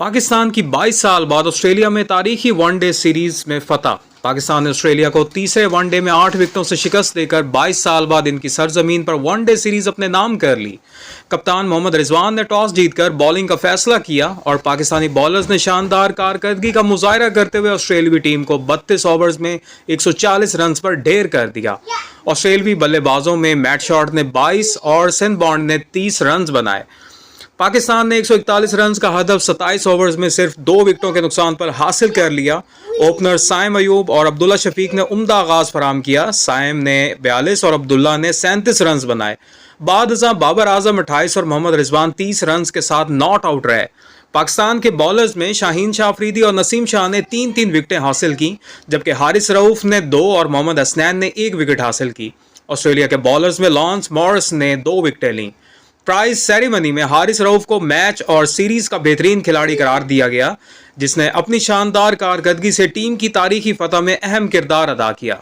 पाकिस्तान की 22 साल बाद ऑस्ट्रेलिया में तारीखी वनडे सीरीज में फतह। पाकिस्तान ने ऑस्ट्रेलिया को तीसरे वनडे में 8 विकेटों से शिकस्त देकर 22 साल बाद इनकी सरजमीन पर वनडे सीरीज अपने नाम कर ली। कप्तान मोहम्मद रिजवान ने टॉस जीतकर बॉलिंग का फैसला किया और पाकिस्तानी बॉलर्स ने शानदार कारकर्दगी का मुजाहरा करते हुए ऑस्ट्रेलवी टीम को 32 ओवर्स में 140 रन पर ढेर कर दिया। ऑस्ट्रेलवी बल्लेबाजों में मैट शॉर्ट ने 22 और सिंध बॉन्ड ने 30 रन बनाए। पाकिस्तान ने 141 रन का हदफ 27 ओवर्स में सिर्फ 2 विकेटों के नुकसान पर हासिल कर लिया। ओपनर साइम अयूब और अब्दुल्ला शफीक ने उम्दा आगाज फराम किया। साइम ने 42 और अब्दुल्ला ने 37 रन बनाए। बाद बाबर आजम 28 और मोहम्मद रिजवान 30 रन के साथ नॉट आउट रहे। पाकिस्तान के बॉलर्स में शाहीन शाह अफरीदी और नसीम शाह ने 3-3 विकेटें हासिल की, जबकि हारिस रऊफ ने 2 और मोहम्मद हसनैन ने 1 विकेट हासिल की। ऑस्ट्रेलिया के बॉलर्स में लॉन्स मॉरिस ने 2 विकेटें लीं। प्राइज सेरेमनी में हारिस रऊफ को मैच और सीरीज का बेहतरीन खिलाड़ी करार दिया गया, जिसने अपनी शानदार कारकर्दगी से टीम की तारीखी फतह में अहम किरदार अदा किया।